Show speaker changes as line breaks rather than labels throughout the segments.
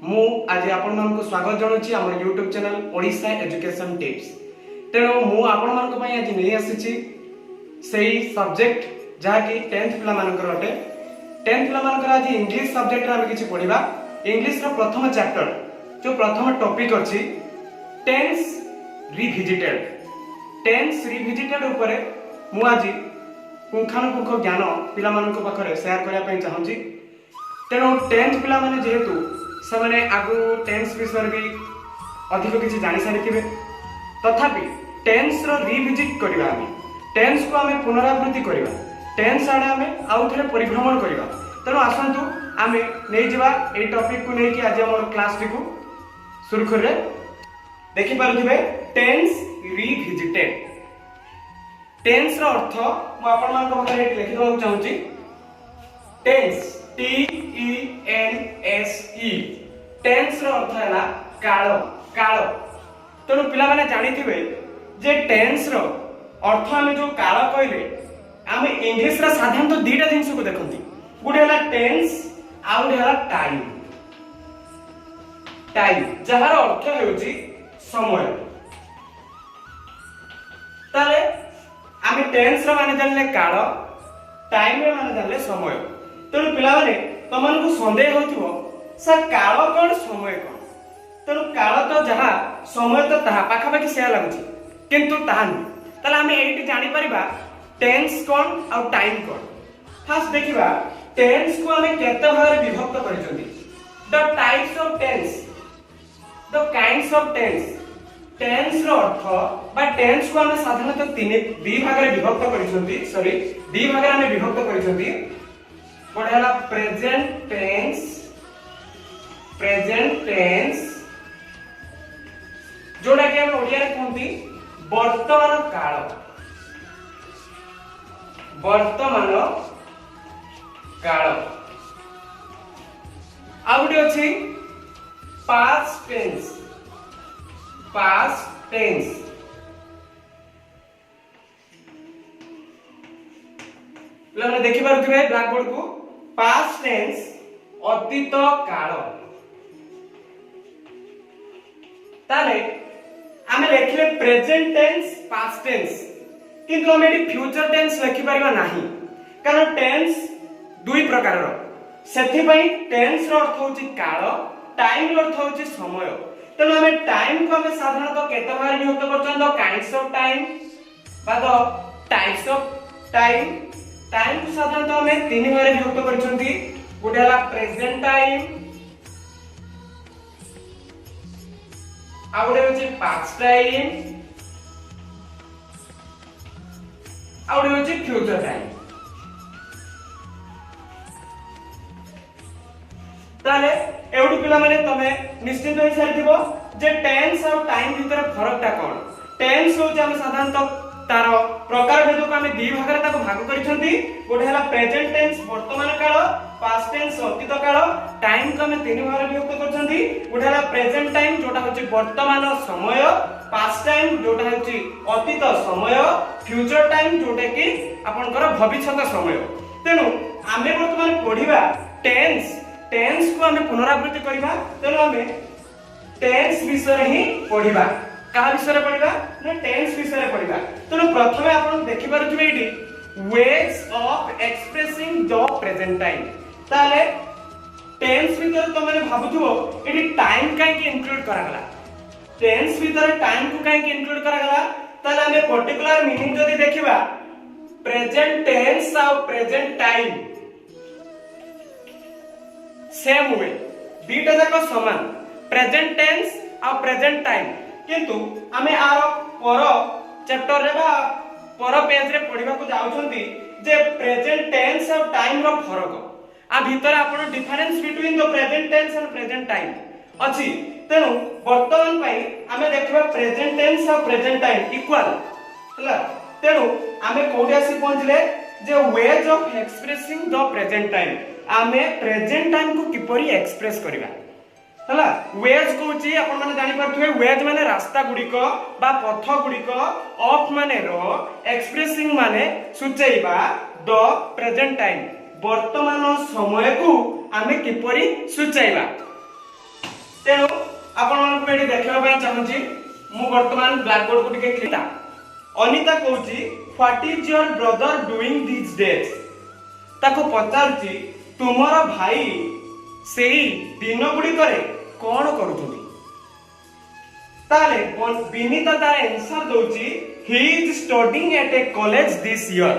मु आज आपण मानको स्वागत जणाउछि हमर YouTube channel Odisha education tips. तेणु मु आपण मानको पई आज नै आसीछि सेही सब्जेक्ट जहा कि 10th पिला मानकर अटे। 10th पिला मानकर आज इंग्लिश सब्जेक्ट रे हम किछि पढिबा। इंग्लिश रो प्रथम चैप्टर जो प्रथम टॉपिक अछि टेंस रिविजिटेड। टेंस रिविजिटेड ऊपर मु आज पुंखानुपुंख ज्ञान पिला मानक पाखरे शेयर करिया पई चाहूछि। तेणु 10th पिला माने जेहेतु से माने आगु टेंस विषय भी अधिक किछि जानि सारिथिबे, तथापि टेंस रो रिविजिट करिबा। हम टेंस को हमें पुनरावृत्ति करिबा, टेंस आडे हमें आउ थरे परिभ्रमण करिबा। तेणु आसंतु आमे नै जिबा ए टॉपिक को नै कि आज हमर क्लास को सुरखुर रे देखि पारुथिबे। Tense revisited. टेंस रो अर्थ मु आपण मान को पाखरे लिखि दउ चाहूची। टेंस TENSE टेंस रो अर्थ हैला काल। काल तेणु पिला माने जानिथिबे जे टेंस रो अर्थ हमें जो काल कहले आमे इंग्लिश रा साधारणतः दुईटा जिंस को देखंती। गुड हैला टेंस आउ हैला टाइम। टाइम जहार अर्थ हेउची समय। ताले आमे टेंस रो माने जानले काल, टाइम रो माने जानले समय। तेणु पिला माने तमन को संदेह होथिबो सर काल कोन समय कोन। तेणु काल तो जहा समय तो ताहा पाखा पाखी से लागुची, किंतु ताहा न। ताले आमे एठी जानि परिबा टेंस कोन और टाइम कोन। फर्स्ट देखिबा टेंस को आमे केते भागरे विभक्त करिसथि। The types of tense, the kinds of tense. Tense रो अर्थ बा टेंस को आमे साधारणतः दी भागरे विभक्त करिसथि। सॉरी दी भागरे आमे विभक्त करिसथि। पढ़ेला प्रेजेंट टेंस, प्रेजेंट टेंस जोड़ा कि हम ओडिया रे कहंती वर्तमान काल। वर्तमान काल आउडी अछि पास्ट टेंस। पास्ट टेंस लने देखि पारुथिबे ब्लैक बोर्ड को। पास्ट टेंस अतीत काल। ताले आमे लेखिले प्रेजेंट टेंस, पास्ट टेंस, किंतु हम एडी फ्यूचर टेंस लिखि परिबा नाही, कारण टेंस दुई प्रकार रो। सेथि पई टेंस रो अर्थ होची काल, टाइम रो अर्थ होची समय। तेनु हमें टाइम को हमें साधारणतः केते भाग विभक्त करछन? द काइंड्स ऑफ टाइम बा the types of time. Time को साधारणतः हमें तीन भाग विभक्त करछंती। गोटे हला प्रेजेंट टाइम, आ गोटे होची पास्ट टाइम, आ गोटे होची फ्यूचर टाइम। ताले एउडी पिला माने तमे निश्चित होई सारिथिबो जे टेंस और टाइम भीतर फरक ता कोन। टेंस होची हम साधारणतः तार प्रकार भेद को हमें दी भाग रे ताको भाग करिसथि। गोटे हला प्रेजेंट टेंस वर्तमान काल, पास्ट टेंस अतीत काल, टाइम को हमें तीन भाग रे विभक्त करछथि। गोटे हला प्रेजेंट टाइम जोटा होची वर्तमान समय, पास्ट टाइम जोटा होची अतीत समय, फ्यूचर टाइम जोटा कि आपनकर भविष्यत समय। तेनु आमे वर्तमान पढिबा टेंस। टेंस को हमें पुनरावृत्ति करिबा। तेनु हमें टेंस विषय ही पढिबा। का विषय पढिबा ना टेंस विषय पढिबा। तेनु प्रथमे आपण देखि पारुथिबे एठी veg of expressing the present time. ताले टेंस भीतर तमने भाबुथबो एठी टाइम काहे कि इंक्लूड करा गला। टेंस भीतर टाइम को काहे कि इंक्लूड करा गला? ताले हमें पर्टिकुलर मीनिंग जदी देखिबा प्रेजेंट टेंस और प्रेजेंट टाइम सेम वे, दीटा जाक समान। प्रेजेंट टेंस और प्रेजेंट टाइम, किंतु हमें आर पर चैप्टर रे बा पर पेज रे पढिबा को जाउछंती जे प्रेजेंट टेंस और टाइम रो फरक आ भीतर आपण difference between the present tense and present time अछि। तेनु वर्तमान पई हमें देखबा प्रेजेंट टेंस और प्रेजेंट टाइम इक्वल हला। तेनु हमें कोडी आसी पहुंचले जे ways of expressing the present time. हमें प्रेजेंट टाइम को किपरि एक्सप्रेस करिबा हला। वेज कोची आपण माने जानि परथुवे वेज माने रास्ता गुडिको बा पथ गुडिको, ऑफ माने रो, एक्सप्रेसिंग माने सुचैबा द प्रेजेंट टाइम वर्तमान समय को आमे किपरि सुचैबा। तेणु आपण मानक एठी देखिबा पई चाहूची मु वर्तमान ब्लैक बोर्ड को टिके क्लियर अनिता कहूची what is your brother doing these days ताको पचारुची तुमर भाई सेही दिन गुडी करे कोन करूछुनी ताले विनीता तार answer Dochi he is studying at a college this year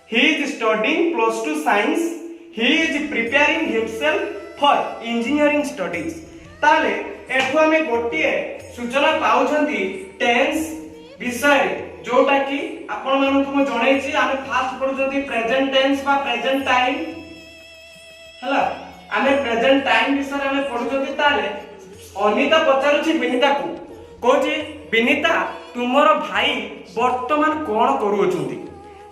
he is studying plus 2 science he is preparing himself for engineering studies ताले एठो हमें गोटिए सूचना पाउछंती टेंस विषय जोटा कि आपण मानकु म जणैछि आमे फास्ट पढुछंती प्रेजेंट टेंस बा प्रेजेंट टाइम हला आमे प्रेजेंट टाइम विषय आमे पढुछंती ताले अनिता पचारुछि विनीता को कहछि विनीता तुमरो भाई वर्तमान कोन करूछंती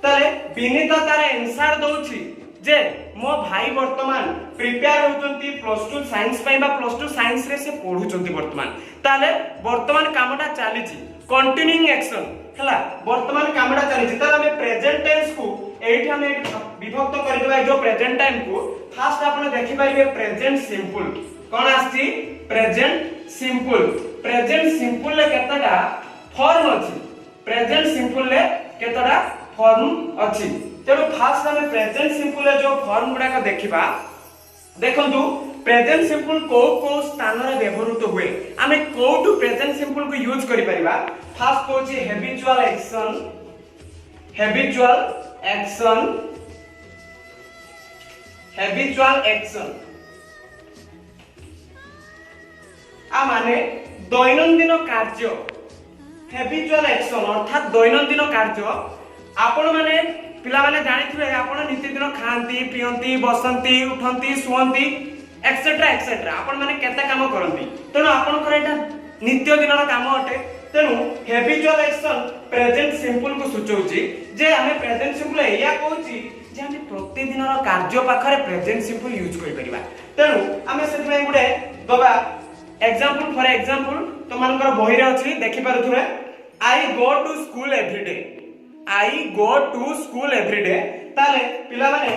ताले विनीता तार आंसर दोछि जे मो भाई वर्तमान प्रिपेयर होचंती प्लस 2 साइंस पई बा प्लस 2 साइंस रे से पढुचंती वर्तमान ताले वर्तमान कामटा चालीछि कंटिन्यूइंग एक्शन हला वर्तमान कामटा चालीछि ताले हमें प्रेजेंट टेंस को एठी हमें विभक्त कर देबा जो प्रेजेंट टाइम को फास्ट आपण देखि पाइबे प्रेजेंट सिंपल कोन आछि प्रेजेंट सिंपल ले केतटा फॉर्म अछि प्रेजेंट सिंपल ले केतटा फॉर्म अछि तेरो फास्ट हमें प्रेजेंट सिंपल ले जो फॉर्म गुडा का देखिबा देखंतु प्रेजेंट सिंपल को स्थान रे व्यवहृत हुए हमें को टू प्रेजेंट सिंपल को यूज करि परिबा फास्ट कोची हैबिचुअल एक्शन आ माने दैनंदिन कार्य हैबिचुअल एक्शन अर्थात दैनंदिन कार्य आपण माने पिला माने जानिथिबे आपण नित्यदिन खांती पियंती बसंती उठंती सुवंती एक्सेट्रा एक्सेट्रा आपण माने केते काम करंती तेनु आपण करे एटा नित्य दिनर काम अटे तेनु हैबिचुअल एक्शन प्रेजेंट सिंपल को सूचौची जे हमें प्रेजेंट सिंपल एया कहूची जे हमें प्रतिदिनर कार्य पाखरे प्रेजेंट सिंपल यूज करि परिबा तेनु हमें सेति गुडे दबा एग्जांपल फॉर एग्जांपल तो मानकर बही रे अछि देखि पारुथुबे I go to school every day ताले पिला माने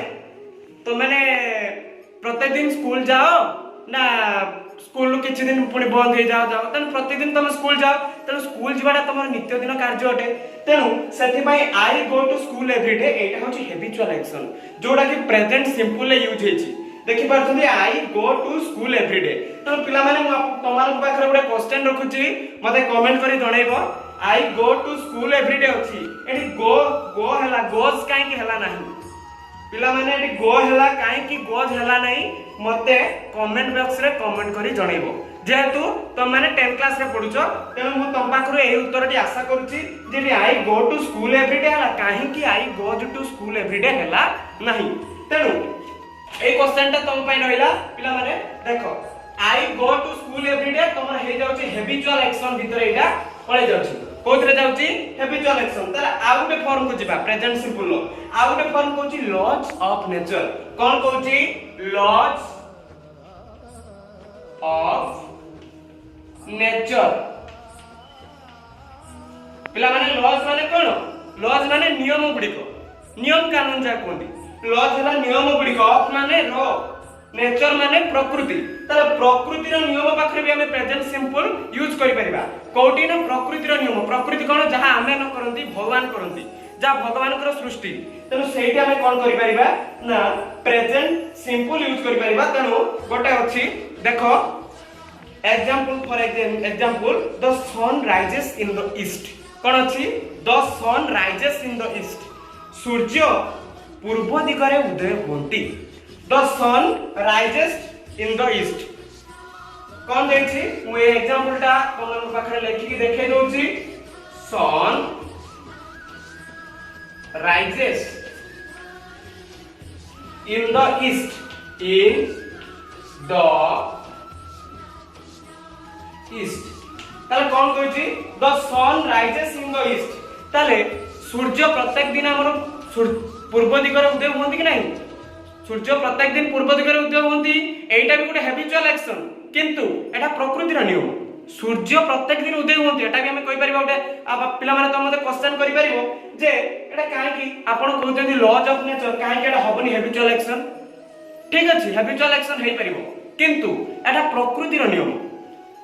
तो माने प्रत्येक दिन स्कूल जाओ ना स्कूल किछि दिन पुणी बंद हो जाओ तन प्रतिदिन तुम स्कूल जाओ तन स्कूल जीवाटा तुम नित्य दिन कार्य अटे तेनु सेति पई I go to school every day एटा होची हैबिचुअल एक्शन जोडा कि प्रेजेंट सिंपल ले यूज हेछि देखि पारछथि I go to school every day तो पिला माने मु तमार पाखरे गोटे क्वेश्चन रखुची मते कमेंट करी जणैबो I go to school every day अछि एठी गो हला गोस काई कि हला नाही पिला माने एठी गो हला काई कि गोज हला नाही मते कमेंट बॉक्स रे कमेंट करी जणैबो जेहेतु तुम माने 10 क्लास रे पढुचो तेनु मु तम पाखरो एही उत्तरटी आशा करूची जे I go to school every day हला काहे कि I goes to school every day हला नाही तेनु ए क्वेश्चन ता तुम पई रहिला पिला माने देखो I go to school every day तमर हे जाउची हैबिचुअल एक्शन भीतर एटा पळे जाउची कोथरे जाउची हैबिचुअल एक्शन तार आउटे फॉर्म को जिबा प्रेजेंट सिंपल लो आउटे फॉर्म कोची लॉज ऑफ नेचर कोन कोची लॉज ऑफ नेचर पिला माने लॉज माने कोन लॉज माने नियम गुडिको नियम कानून जा कोंदी लॉज हला नियम गुडिको ऑफ माने रो नेचर माने प्रकृति तार प्रकृति रो नियम पाखरे भी हमें प्रेजेंट सिंपल यूज करि परिबा कोठी न प्रकृति रो नियम प्रकृति कोन जहा हमें न करंती भगवान करंती जा भगवान कर सृष्टि तनो सेठी हमें कोन करि परिबा ना प्रेजेंट सिंपल यूज करि परिबा तनो गोटे अछि देखो example for example the sun rises in the east कोन अछि the sun rises in the east सूर्य पूर्व दिगरे उदय होंती The sun rises in the east. कौन देखी मु ए एग्जांपल टा कोन पाखरे लेखि कि देखे दोची sun rises in the east ताले कौन कहछि the sun rises in the east ताले सूर्य प्रत्येक दिन हमर पूर्व दिगरे उदय होंती कि नहीं सूर्य प्रत्येक दिन पूर्व दिगरे उदय होंती एटा भी गोटे हैबिचुअल एक्शन किंतु एटा प्रकृति रो नियम सूर्य प्रत्येक दिन उदय होंती एटा भी हम कहि परिबा गोटे पिला माने त मते क्वेश्चन करि परिबो जे एटा काहे कि आपण कहउछन्ती लॉज ऑफ नेचर काहे कि एटा होबनी हैबिचुअल एक्शन ठीक अछि हैबिचुअल एक्शन हेइ परिबो किंतु एटा प्रकृतिर नियम।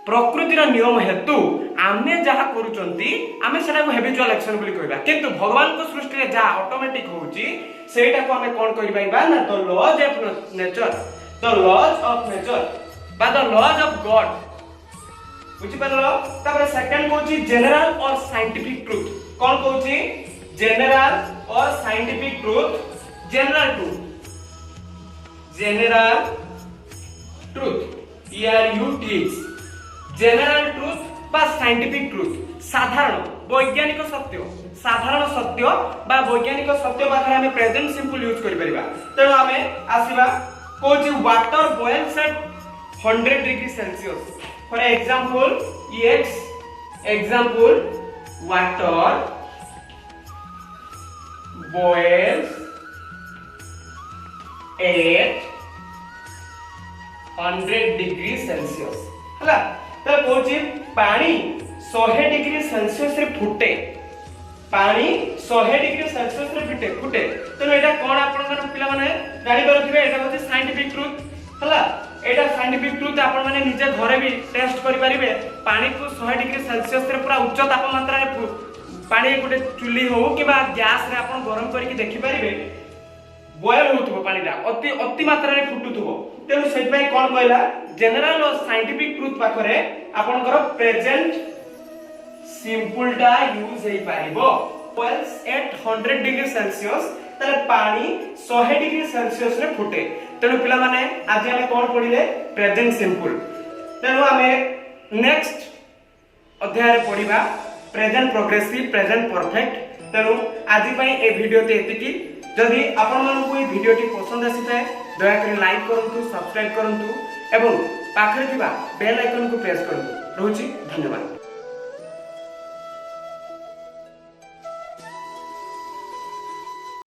प्रकृतिर नियम हेतु आमे जहा करूचंती आमे सेटा को हैबिचुअल एक्शन बोली कहबा, किंतु भगवान को सृष्टि रे जहा ऑटोमेटिक होउची सेटा को आमे कोन करि पाइबा ना the laws of nature, the laws of nature बा द लॉज ऑफ गॉड। बुझि पारलो? तापर सेकंड कोची जनरल और साइंटिफिक ट्रुथ। कोन कोची? जनरल और scientific truth. General truth, general truth ERUTH, general truth बा साइंटिफिक ट्रुथ, साधारण वैज्ञानिक सत्य, साधारण सत्य बा वैज्ञानिक सत्य पाखरे हमें प्रेजेंट सिंपल यूज करि परिबा। तेनो हमें आसीबा कोची water boils at 100 degree Celsius. For example example water boils at 100 degree Celsius हला। तो कोची पानी 100 डिग्री सेल्सियस रे फुटे, पानी 100 डिग्री सेल्सियस रे फुटे। तो एटा कोन आपन पिला माने जानि परथिबे, एटा होची साइंटिफिक ट्रुथ हला। एटा साइंटिफिक ट्रुथ आपण माने निजे घरे भी टेस्ट करि परिबे। पानी को 100 डिग्री सेल्सियस रे पूरा उच्च तापमात्रा रे पानी गोटे चुल्ली हो कि बा गैस रे आपण गरम करिक देखि परिबे बॉयल होतबो, पानीटा अति मात्रा रे फुटुतबो। तेनु सेट पय कोन कहला जनरल और साइंटिफिक ट्रुथ पाखरे आपनकर प्रेजेंट सिंपल टा यूज हे पारिबो। बॉइल्स एट 100 डिग्री सेल्सियस तले पानी 100 डिग्री सेल्सियस रे फुटे। तेनु पिला माने आज हम कोन पढिले प्रेजेंट सिंपल। तेनु हमें नेक्स्ट अध्याय रे पढिबा प्रेजेंट प्रोग्रेसिव, प्रेजेंट परफेक्ट। तेनु आज पय ए वीडियो ते एतिकी। जदि आपण मानकु ए वीडियोटी पसंद आसीते दया करी लाइक करंतु, सब्सक्राइब करंतु एवं पाखरे थिबा बेल आइकन को प्रेस करंतु। रहूची धन्यवाद।